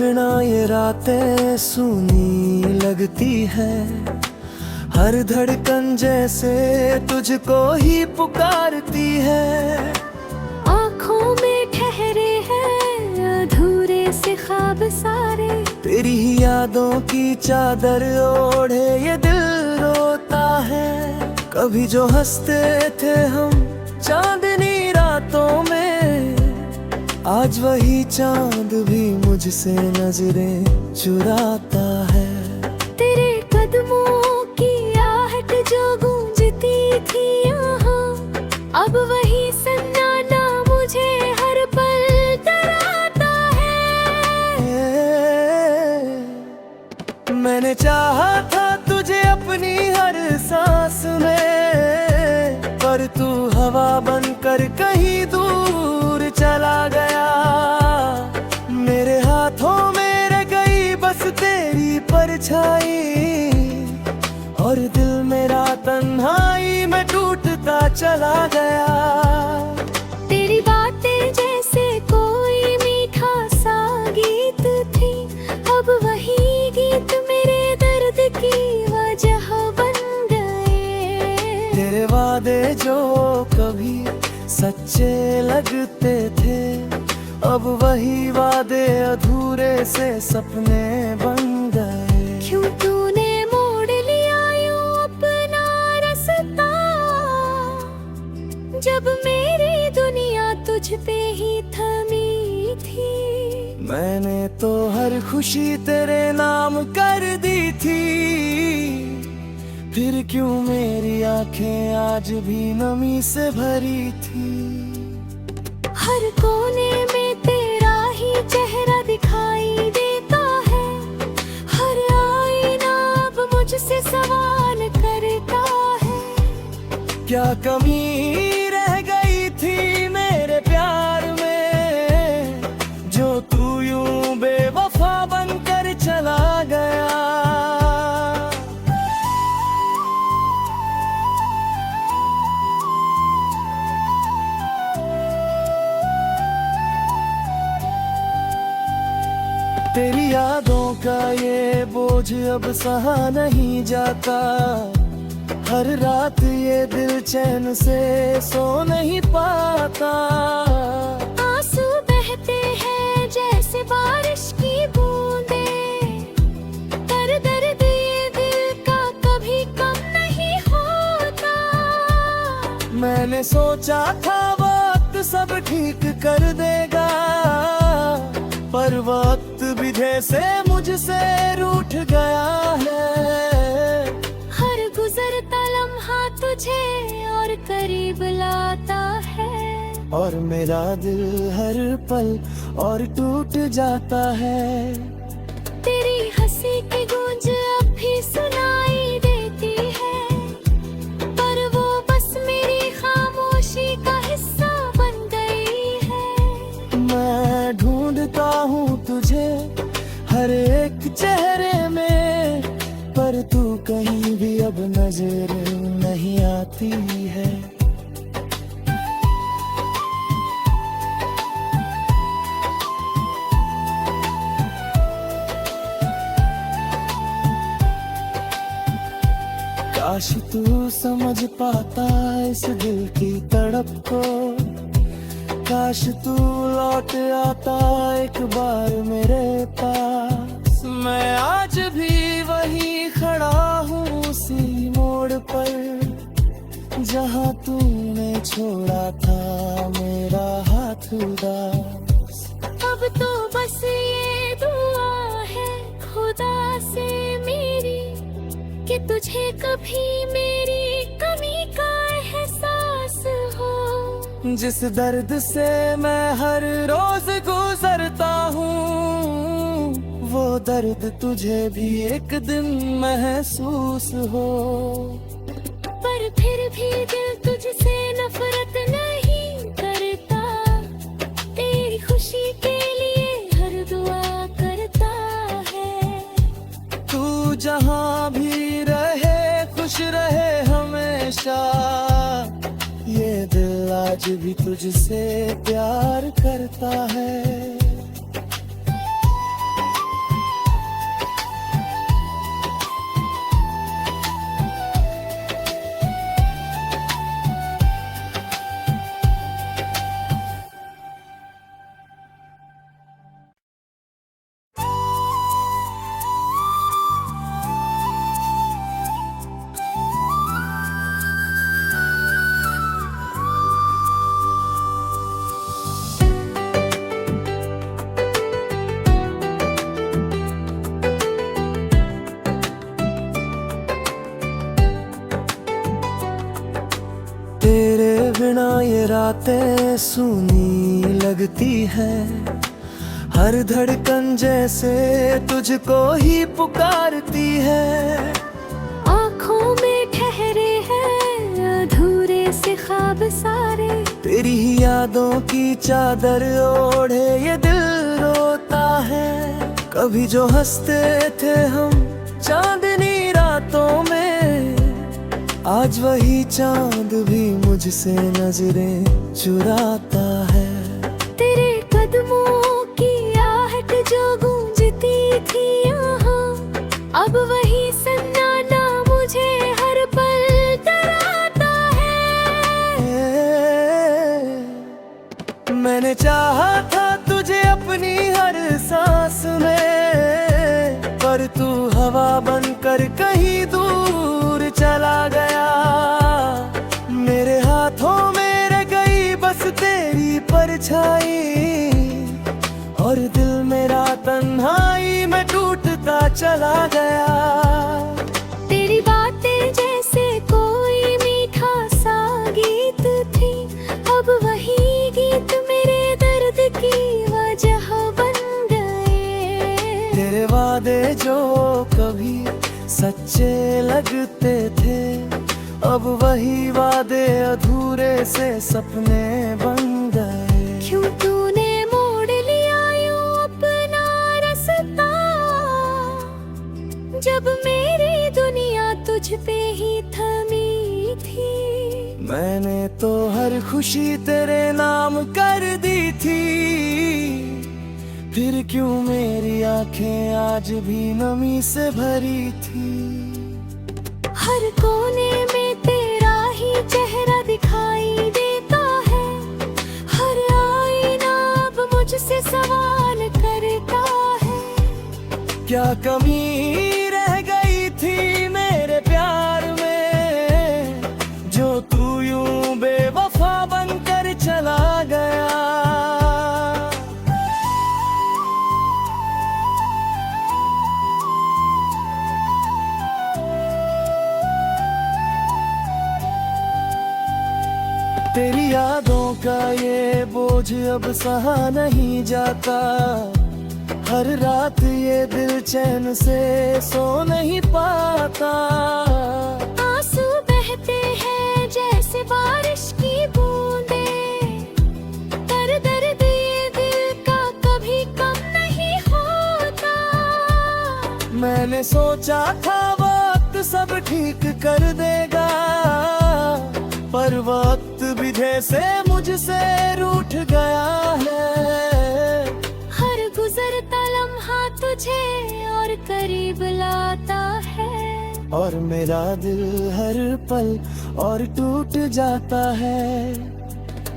बिना ये रातें सूनी लगती है। हर धड़कन जैसे तुझको ही पुकारती है। आँखों में ठहरे हैं अधूरे से ख्वाब सारे, तेरी ही यादों की चादर ओढ़े ये दिल रोता है। कभी जो हंसते थे हम चांदनी रातों में, आज वही चांद भी मुझसे नजरें चुराता है। तेरे कदमों की आहट जो गूंजती थी यहाँ, अब वही सन्नाटा मुझे हर पल डराता है। मैंने चाहा था तुझे अपनी हर सांस में, पर तू हवा बनकर कहीं दूर चला गया। मेरे हाथों में रह गई बस तेरी परछाई, और दिल मेरा तन्हाई में टूटता चला गया। तेरी बातें जैसे कोई मीठा सा गीत थी, अब वही गीत मेरे दर्द की वजह बन गए। तेरे वादे जो कभी सच्चे लगते थे, अब वही वादे अधूरे से सपने बन गए। क्यों तूने मोड़ लिया यूं अपना रास्ता, जब मेरी दुनिया तुझ पे ही थमी थी। मैंने तो हर खुशी तेरे नाम कर दी थी, फिर क्यों मेरी आंखें आज भी नमी से भरी थी। हर कोने में तेरा ही चेहरा दिखाई देता है, हर आईना अब मुझसे सवाल करता है। क्या कमी रह गई थी मेरे प्यार में, जो तू यूं बेवफा बनकर चला गया। तेरी यादों का ये बोझ अब सहा नहीं जाता। हर रात ये दिल चैन से सो नहीं पाता। आंसू बहते हैं जैसे बारिश की बूंदे, कर दर्द ये दिल का कभी कम नहीं होता। मैंने सोचा था वक्त सब ठीक कर देगा, पर वक्त भी जैसे मुझसे रूठ गया है। हर गुजरता लम्हा तुझे और करीब लाता है, और मेरा दिल हर पल और टूट जाता है। तेरी हंसी की गूंज अब भी सुनाई देती है, पर वो बस मेरी खामोशी का हिस्सा बन गई है। मैं ढूंढता हूँ तुझे हर एक चेहरे में, पर तू कहीं भी अब नजर नहीं आती है। काश तू समझ पाता इस दिल की तड़प को, काश तू लौट आता एक बार मेरे पास। मैं आज भी वही खड़ा हूँ उसी मोड़ पर, जहाँ तूने छोड़ा था मेरा हाथ उदास। अब तो बस ये दुआ है खुदा से मेरी, कि तुझे कभी मेरी कमी का एहसास हो। जिस दर्द से मैं हर रोज गुजरता हूँ, वो दर्द तुझे भी एक दिन महसूस हो। पर फिर भी दिल तुझसे नफरत नहीं करता, तेरी खुशी के लिए हर दुआ करता है। तू जहाँ भी रहे खुश रहे हमेशा, ये दिल आज भी तुझसे प्यार करता है। तेरे बिना ये रातें सूनी लगती है, हर धड़कन जैसे तुझको ही पुकारती है। आँखों में ठहरे हैं अधूरे से ख्वाब सारे, तेरी ही यादों की चादर ओढ़े ये दिल रोता है। कभी जो हंसते थे हम चांदनी रातों में, आज वही चांद भी मुझसे नजरें चुराता है। तेरे कदमों की आहट जो गूंजती थी यहाँ, अब वही सन्नाटा मुझे हर पल डराता है। मैंने चाहा था तुझे अपनी हर सांस में, पर तू हवा बनकर कहीं दूर चला गया। मेरे हाथों में रह गई बस तेरी परछाई, और दिल मेरा तन्हाई में टूटता चला गया। तेरी बातें जैसे कोई मीठा सा गीत थी, अब वही गीत मेरे दर्द की वजह बन गए। तेरे वादे जो कभी सच्चे लगते थे, अब वही वादे अधूरे से सपने बन गए। क्यों तूने मोड़ लिया यूं अपना रास्ता, जब मेरी दुनिया तुझ पे ही थमी थी। मैंने तो हर खुशी तेरे नाम कर दी थी, फिर क्यों मेरी आंखें आज भी नमी से भरी थी। हर कोने में तेरा ही चेहरा दिखाई देता है, हर आईना अब मुझसे सवाल करता है। क्या कमी रह गई थी मेरे प्यार में, जो तू यूं बेवफा बनकर चला गया। तेरी यादों का ये बोझ अब सहा नहीं जाता, हर रात ये दिल चैन से सो नहीं पाता। आंसू बहते हैं जैसे बारिश की बूंदे, कर दर्द ये दिल का कभी कम नहीं होता। मैंने सोचा था वक्त सब ठीक कर देगा, पर वक्त भी जैसे मुझसे रूठ गया है। हर गुजरता लम्हा तुझे और करीब लाता है, और मेरा दिल हर पल और टूट जाता है।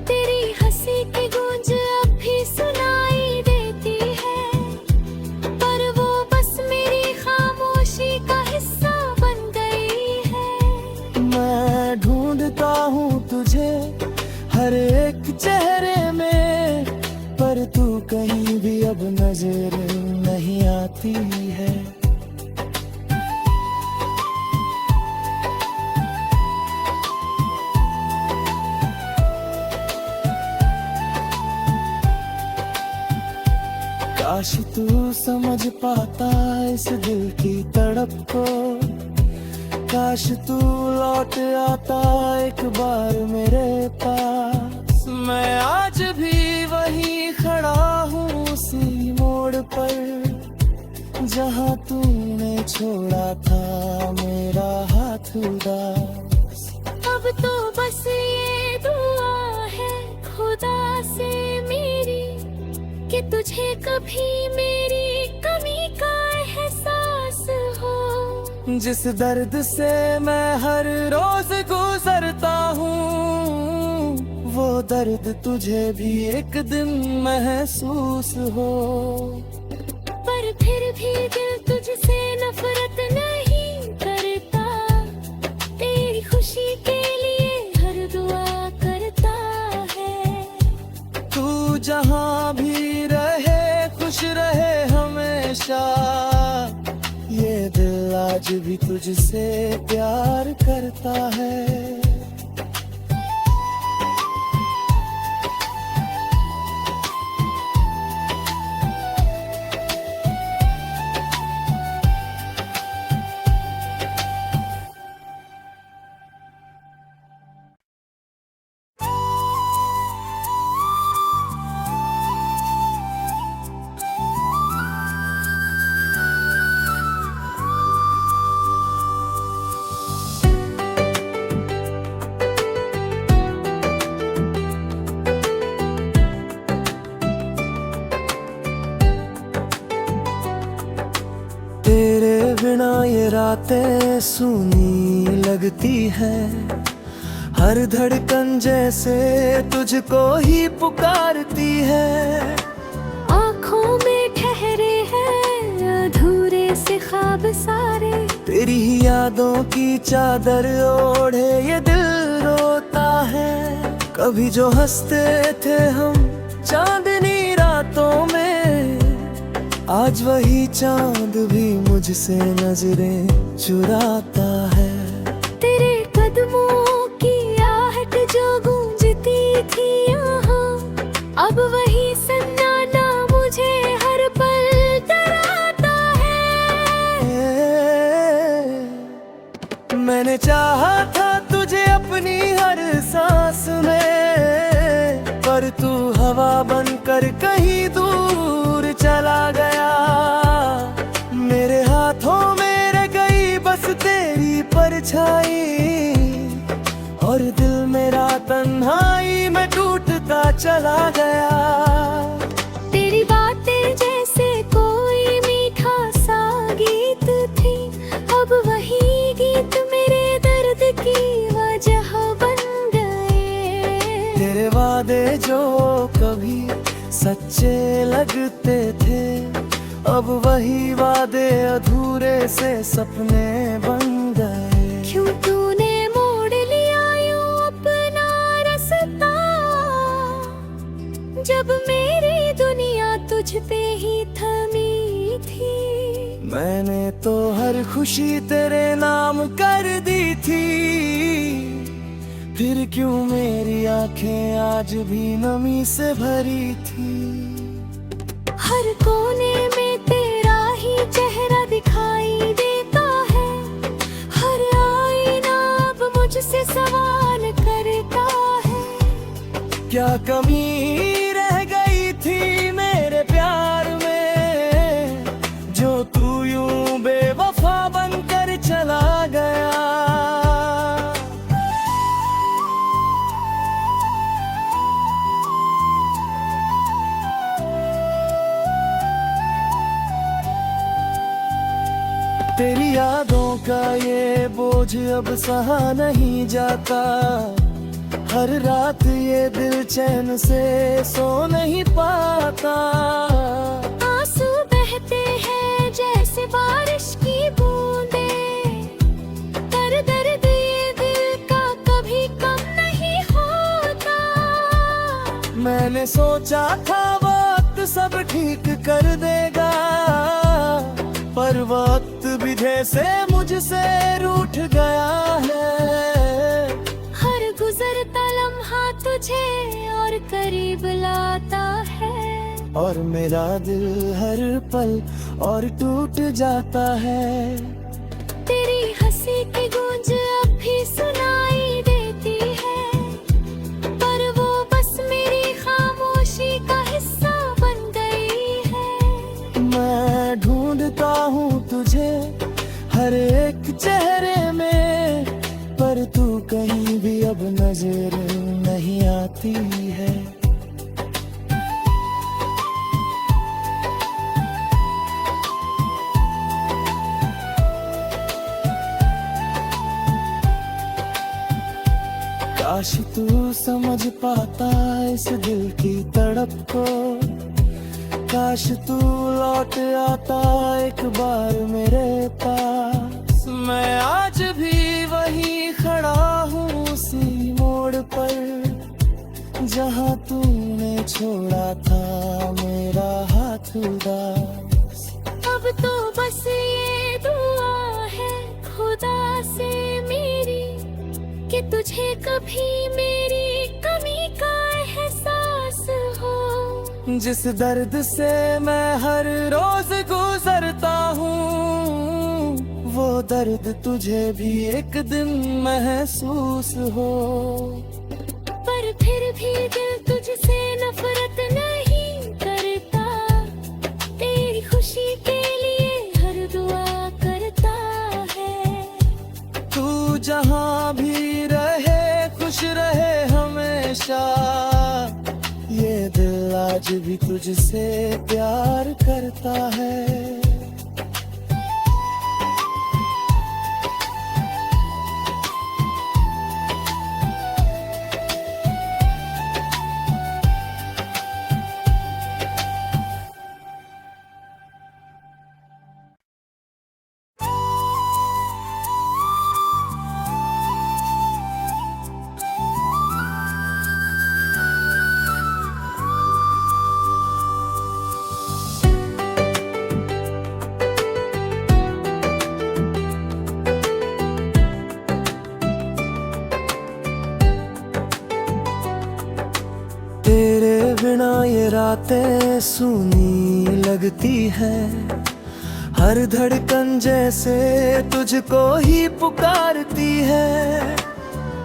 तेरी हंसी की गूंज अब भी सुनाई देती है, पर वो बस मेरी खामोशी का हिस्सा बन गई है। मैं ढूंढता हूँ तुझे हर एक चेहरे में, पर तू कहीं भी अब नजर नहीं आती है। काश तू समझ पाता इस दिल की तड़प को, काश तू लौट आता एक बार मेरे पास। मैं आज भी वहीं खड़ा हूँ उसी मोड़ पर, जहाँ तूने छोड़ा था मेरा हाथ उदास। अब तो बस ये दुआ है खुदा से मेरी, कि तुझे कभी मेरी कमी का एहसास हो। जिस दर्द से मैं हर रोज गुजरता हूँ, वो दर्द तुझे भी एक दिन महसूस हो। पर फिर भी दिल तुझसे नफरत नहीं करता, तेरी खुशी के लिए हर दुआ करता है। तू जहाँ भी रहे खुश रहे हमेशा, ये दिल आज भी तुझसे प्यार करता है। बिना ये रातें सूनी लगती है। हर धड़कन जैसे तुझको ही पुकारती है। आँखों में ठहरे हैं अधूरे से ख्वाब सारे, तेरी ही यादों की चादर ओढ़े ये दिल रोता है। कभी जो हंसते थे हम चांदनी रातों में, आज वही चांद भी मुझसे नजरें चुराता है। तेरे कदमों की आहट जो गूंजती थी यहाँ, अब वही सन्नाटा मुझे हर पल डराता है। मैंने चाहा था तुझे अपनी हर सांस में, पर तू हवा बनकर कहीं दूर चला गया। मेरे हाथों में रह गई बस तेरी परछाई, और दिल मेरा तन्हाई में टूटता चला गया। तेरी बातें जैसे कोई मीठा सा गीत थी, अब वही गीत मेरे दर्द की वजह बन गए। तेरे वादे जो कभी सच्चे लगते थे, अब वही वादे अधूरे से सपने बन गए। क्यों तूने मोड़ लिया यूं अपना रास्ता, जब मेरी दुनिया तुझ पे ही थमी थी। मैंने तो हर खुशी तेरे नाम कर दी थी, फिर क्यों मेरी आंखें आज भी नमी से भरी थी। हर कोने में तेरा ही चेहरा दिखाई देता है, हर आईना अब मुझसे सवाल करता है। क्या कमी रह गई थी मेरे प्यार में, जो तू यूं बेवफा बनकर चला गया। तेरी यादों का ये बोझ अब सहा नहीं जाता। हर रात ये दिल चैन से सो नहीं पाता। आंसू बहते हैं जैसे बारिश की बूंदे, कर दर्द ये दिल का कभी कम नहीं होता। मैंने सोचा था वक्त सब ठीक कर देगा, पर वक्त भी जैसे मुझसे रूठ गया है। हर गुजरता लम्हा तुझे और करीब लाता है, और मेरा दिल हर पल और टूट जाता है। तेरी हंसी की गूंज अब भी सुनाई देती है, पर वो बस मेरी खामोशी का हिस्सा बन गई है। मैं ढूंढता हूँ तुझे हर एक चेहरे में, पर तू कहीं भी अब नजर नहीं आती है। काश तू समझ पाता इस दिल की तड़प को, काश तू लौट आता एक बार मेरे पास। मैं आज भी वही खड़ा हूँ उसी मोड़ पर, जहाँ तूने छोड़ा था मेरा हाथ उदास। अब तो बस ये दुआ है खुदा से मेरी, कि तुझे कभी मेरी कमी का एहसास हो। जिस दर्द से मैं हर रोज गुजरता हूँ, वो दर्द तुझे भी एक दिन महसूस हो। पर फिर भी दिल तुझसे नफरत नहीं करता, तेरी खुशी के लिए हर दुआ करता है। तू जहाँ भी रहे खुश रहे हमेशा, ये दिल आज भी तुझसे प्यार करता है। बिना ये रातें सूनी लगती है। हर धड़कन जैसे तुझको ही पुकारती है।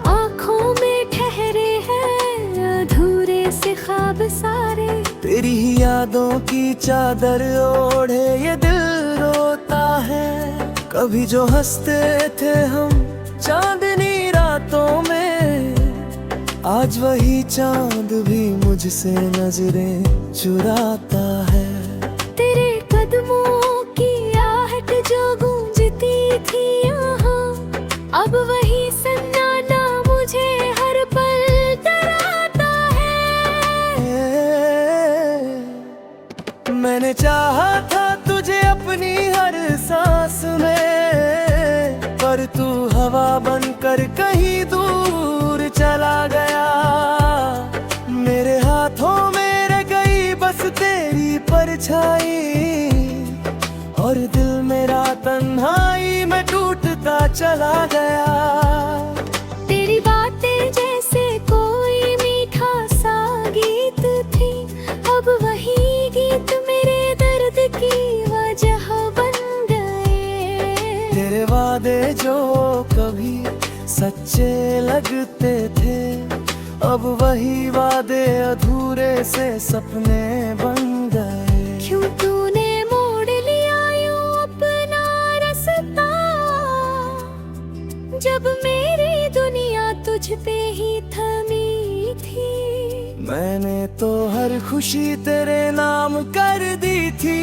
आँखों में ठहरे हैं अधूरे से ख्वाब सारे, तेरी ही यादों की चादर ओढ़े ये दिल रोता है। कभी जो हंसते थे हम चांदनी रातों में, आज वही चांद भी मुझसे नजरें चुराता है। तेरे कदमों की आहट जो गूंजती थी यहाँ, अब वही सन्नाटा मुझे हर पल डराता है। मैंने चाहा था तुझे अपनी हर सांस में, पर तू हवा बनकर कहीं दूर चला गया। मेरे हाथों में रह गई बस तेरी परछाई, और दिल मेरा तन्हाई में टूटता चला गया। तेरी बातें जैसे कोई मीठा सा गीत थी, अब वही गीत मेरे दर्द की वजह बन गए। तेरे वादे जो कभी सच्चे लगते थे, अब वही वादे अधूरे से सपने बन गए। क्यों तूने मोड़ लिया यूं अपना रास्ता, जब मेरी दुनिया तुझ पे ही थमी थी। मैंने तो हर खुशी तेरे नाम कर दी थी,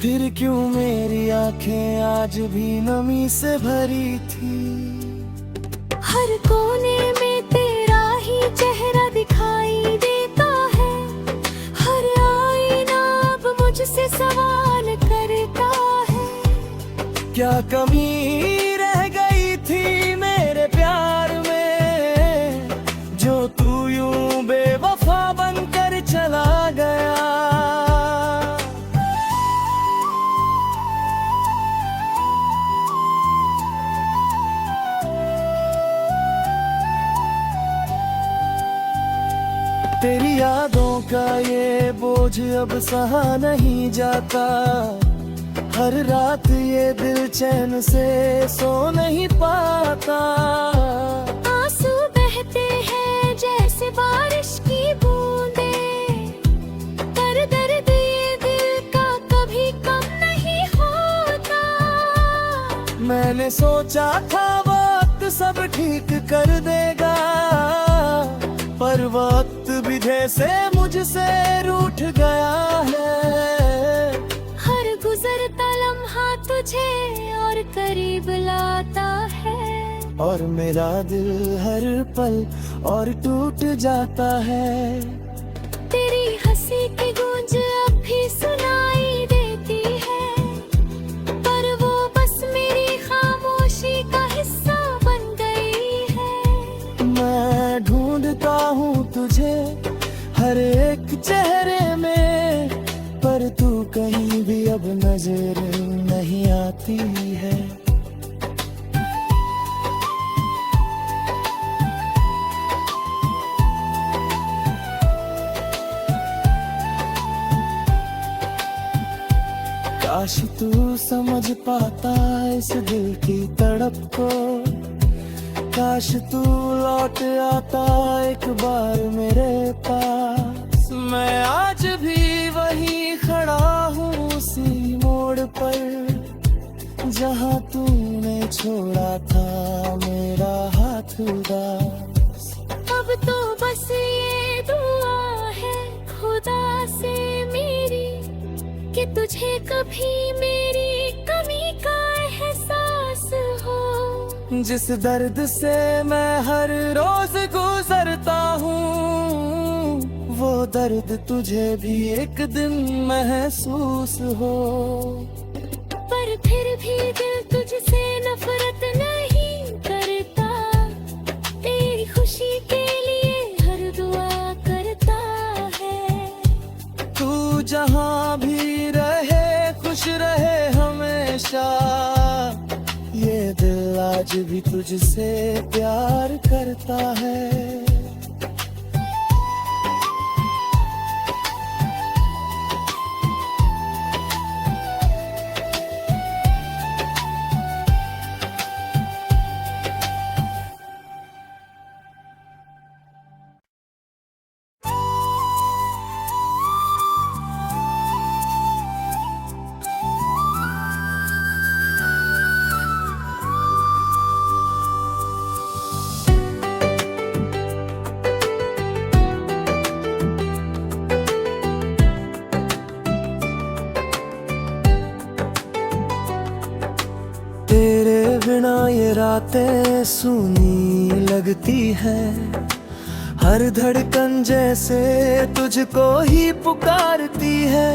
फिर क्यों मेरी आंखें आज भी नमी से भरी थी। हर कोने में तेरा ही चेहरा दिखाई देता है, हर आईना अब मुझसे सवाल करता है। क्या कमी रह गई थी मेरे प्यार में, जो तू यूं बेवफा बनकर चला गया। तेरी यादों का ये बोझ अब सहा नहीं जाता। हर रात ये दिल चैन से सो नहीं पाता। आंसू बहते हैं जैसे बारिश की बूंदे, कर दर्द ये दिल का कभी कम नहीं होता। मैंने सोचा था वक्त सब ठीक कर देगा, पर वक्त भी जैसे मुझसे रूठ गया है। हर गुजरता लम्हा तुझे और करीब लाता है, और मेरा दिल हर पल और टूट जाता है। तेरी हंसी की गूंज अब भी सुनाई देती है, पर वो बस मेरी खामोशी का हिस्सा बन गई है। मैं ढूंढता हूँ तुझे हर एक चेहरे में, पर तू कहीं भी अब नजर नहीं आती है। काश तू समझ पाता इस दिल की तड़प को, काश तू लौट आता एक बार मेरे पास। मैं आज भी वहीं खड़ा हूँ उसी मोड़ पर, जहाँ तूने छोड़ा था मेरा हाथ उदास। अब तो बस ये दुआ है खुदा से मेरी, कि तुझे कभी मेरी कमी का एहसास हो। जिस दर्द से मैं हर रोज गुजरता हूँ, वो दर्द तुझे भी एक दिन महसूस हो। पर फिर भी दिल तुझसे नफरत नहीं करता, तेरी खुशी के लिए हर दुआ करता है। तू जहाँ भी रहे खुश रहे हमेशा, ये दिल आज भी तुझसे प्यार करता है। रातें सूनी लगती है, हर धड़कन जैसे तुझको ही पुकारती है।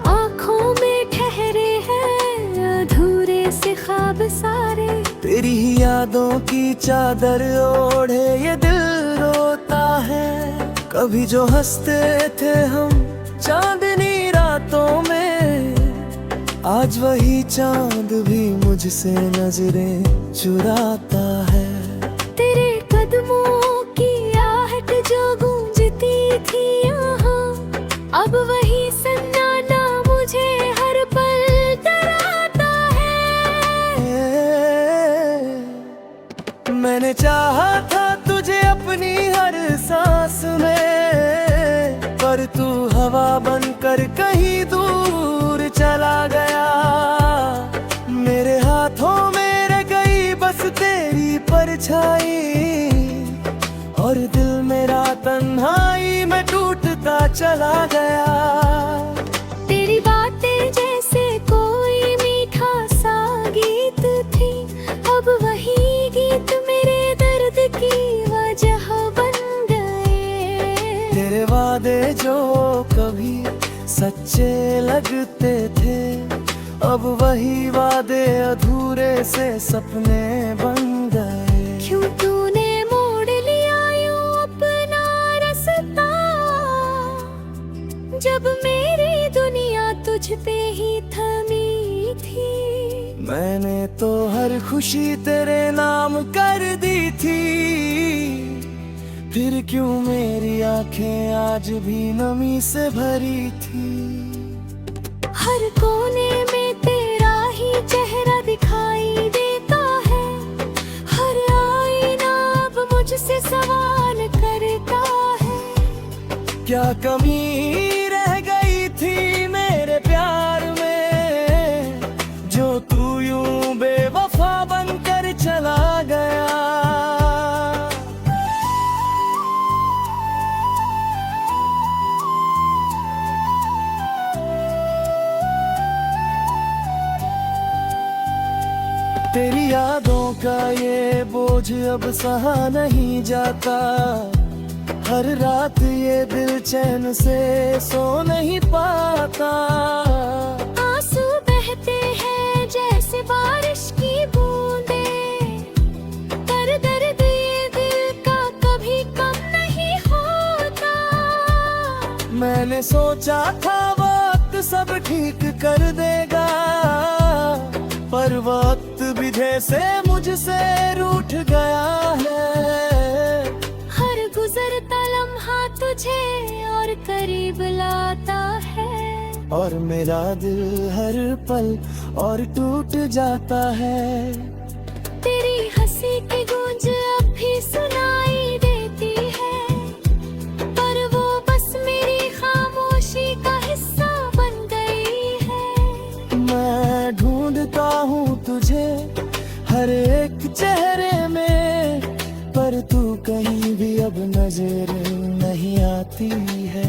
आँखों में ठहरे हैं अधूरे से ख्वाब सारे, तेरी ही यादों की चादर ओढ़े ये दिल रोता है। कभी जो हंसते थे हम चांदनी रातों में, आज वही चांद भी मुझसे नजरें चुराता है। तेरे कदमों की आहट जो गूंजती थी यहाँ, अब वही सन्नाटा मुझे हर पल डराता है। मैंने चाहा था तुझे अपनी हर सांस में, पर तू हवा बनकर कहीं दूर चला गया। मेरे हाथों में रह गई बस तेरी परछाई, और दिल मेरा तन्हाई में टूटता चला गया। तेरी बातें जैसे कोई मीठा सा गीत थी, अब वही गीत मेरे दर्द की वजह बन गए। तेरे वादे जो कभी सच्चे लगते थे, अब वही वादे अधूरे से सपने बन गए। क्यों तूने मोड़ लिया यूं अपना रास्ता, जब मेरी दुनिया तुझ पे ही थमी थी। मैंने तो हर खुशी तेरे नाम कर दी थी, फिर क्यों मेरी आंखें आज भी नमी से भरी थी। हर कोने में तेरा ही चेहरा दिखाई देता है, हर आईना अब मुझसे सवाल करता है। क्या कमी रह गई थी मेरे प्यार में, जो तू यूं बेवफा बनकर चला गया। तेरी यादों का ये बोझ अब सहा नहीं जाता, हर रात ये दिल चैन से सो नहीं पाता। आंसू बहते हैं जैसे बारिश की बूंदें, कर दर्द ये दिल का कभी कम नहीं होता। मैंने सोचा था वक्त सब ठीक कर देगा, पर वक्त भी जैसे मुझसे रूठ गया है। हर गुजरता लम्हा तुझे और करीब लाता है, और मेरा दिल हर पल और टूट जाता है। तेरी हंसी की गूंज अब भी सुनाई देती है, पर वो बस मेरी खामोशी का हिस्सा बन गई है। मैं ढूंढता हूँ तुझे हर एक चेहरे में, पर तू कहीं भी अब नजर नहीं आती है।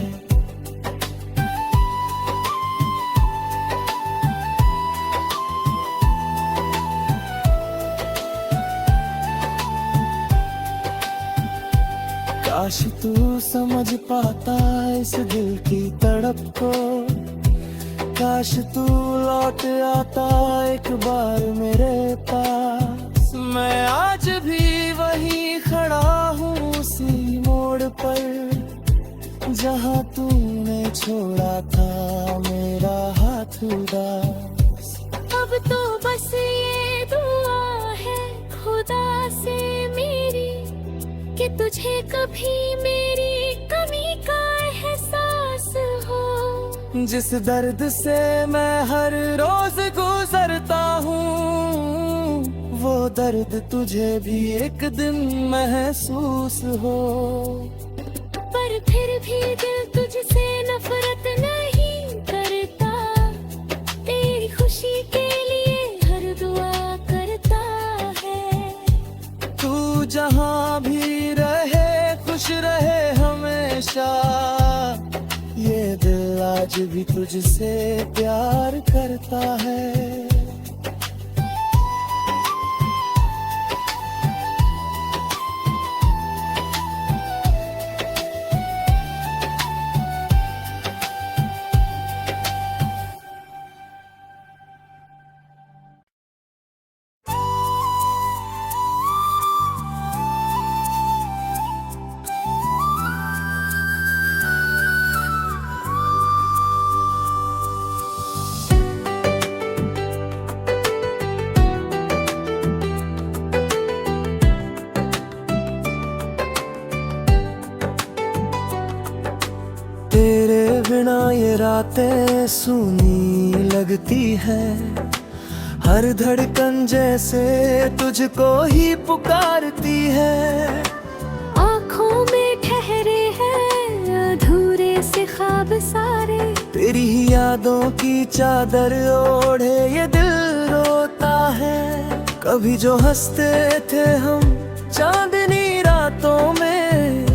काश तू समझ पाता इस दिल की तड़प को, काश तू लौट आता एक बार मेरे पास। मैं आज भी वहीं खड़ा हूँ उसी मोड़ पर, जहाँ तूने छोड़ा था मेरा हाथ उदास। अब तो बस ये दुआ है खुदा से मेरी, कि तुझे कभी मेरी कमी का एहसास हो। जिस दर्द से मैं हर रोज गुजरता हूँ, वो दर्द तुझे भी एक दिन महसूस हो। पर फिर भी दिल तुझसे नफरत नहीं करता, तेरी खुशी के लिए हर दुआ करता है। तू जहाँ भी रहे खुश रहे हमेशा, ये दिल आज भी तुझसे प्यार करता है। बिना ये रातें सूनी लगती है। हर धड़कन जैसे तुझको ही पुकारती है। आँखों में ठहरे हैं अधूरे से ख्वाब सारे, तेरी ही यादों की चादर ओढ़े ये दिल रोता है। कभी जो हंसते थे हम चांदनी रातों में,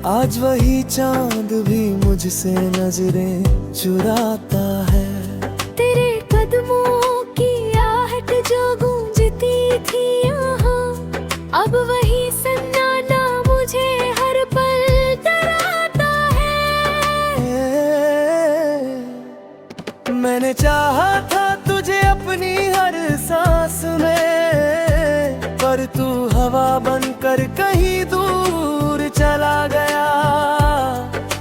आज वही चांद भी मुझसे नजरें चुराता है। तेरे कदमों की आहट जो गूंजती थी यहाँ, अब वही सन्नाटा मुझे हर पल डराता है। मैंने चाहा था तुझे अपनी हर सांस में, पर तू हवा बनकर कहीं दूर चला गया।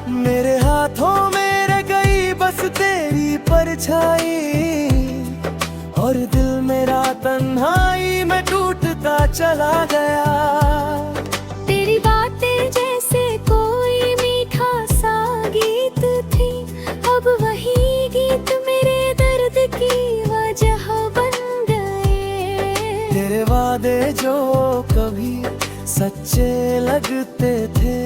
मेरे हाथों में रह गई बस तेरी परछाई, और दिल मेरा तन्हाई में टूटता चला गया। तेरी बातें जैसे कोई मीठा सा गीत थी, अब वही गीत मेरे दर्द की वजह बन गए। तेरे वादे जो कभी सच्चे लगते थे,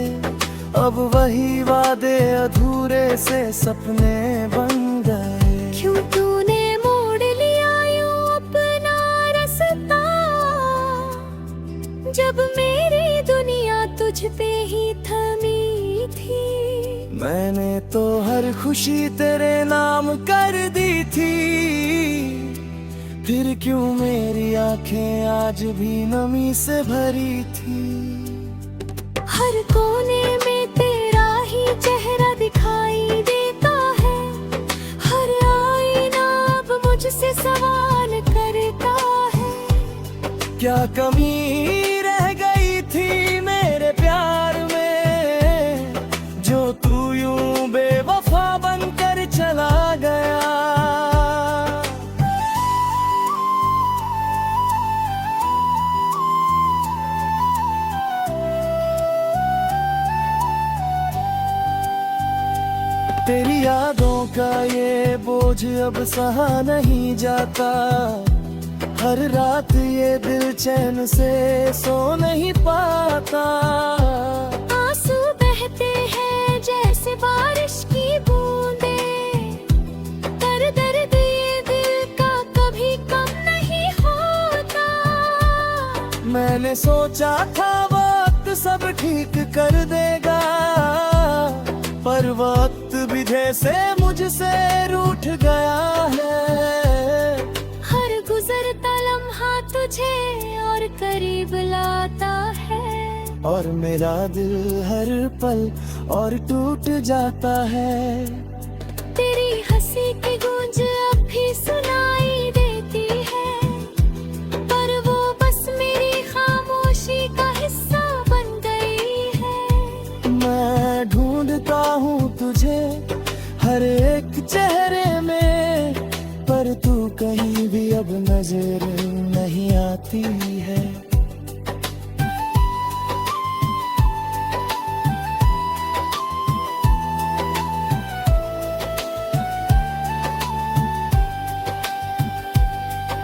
अब वही वादे अधूरे से सपने बन गए। क्यों तूने मोड़ लिया यूं अपना रास्ता, जब मेरी दुनिया तुझ पे ही थमी थी। मैंने तो हर खुशी तेरे नाम कर दी थी, फिर क्यों मेरी आंखें आज भी नमी से भरी थी। हर कोने में तेरा ही चेहरा दिखाई देता है, हर आईना अब मुझसे सवाल करता है। क्या कमी रह गई थी मेरे प्यार में, जो तू यूं बेवफा बनकर चला गया। तेरी यादों का ये बोझ अब सहा नहीं जाता। हर रात ये दिल चैन से सो नहीं पाता। आंसू बहते हैं जैसे बारिश की बूंदे, कर दर्द ये दिल का कभी कम नहीं होता। मैंने सोचा था वक्त सब ठीक कर देगा, पर वक्त भी जैसे मुझसे रूठ गया है। हर गुजरता लम्हा तुझे और करीब लाता है, और मेरा दिल हर पल और टूट जाता है। तेरी हंसी की गूंज अब भी सुनाई देती है, पर वो बस मेरी खामोशी का हिस्सा बन गई है। मैं ढूंढता हूँ तुझे हर एक चेहरे में, पर तू कहीं भी अब नजर नहीं आती है।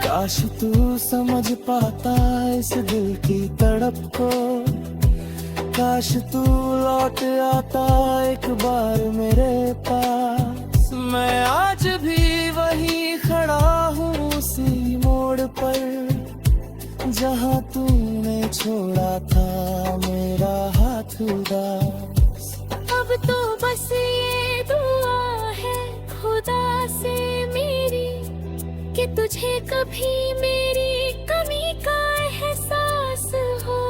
काश तू समझ पाता इस दिल की तड़प को, काश तू लौट आता एक बार मेरे पास। मैं आज भी वही खड़ा हूँ उसी मोड़ पर, जहाँ तूने छोड़ा था मेरा हाथ उदास। अब तो बस ये दुआ है खुदा से मेरी, कि तुझे कभी मेरी कमी का एहसास हो।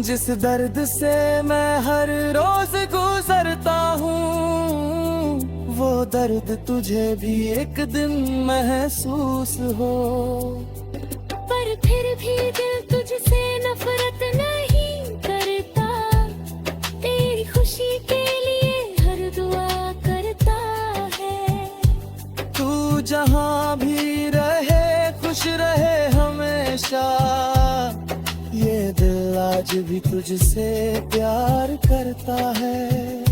जिस दर्द से मैं हर रोज गुजरता हूँ, वो दर्द तुझे भी एक दिन महसूस हो। पर फिर भी दिल तुझसे नफरत नहीं करता, तेरी खुशी के लिए हर दुआ करता है। तू जहाँ भी रहे खुश रहे हमेशा, ये दिल आज भी तुझसे प्यार करता है।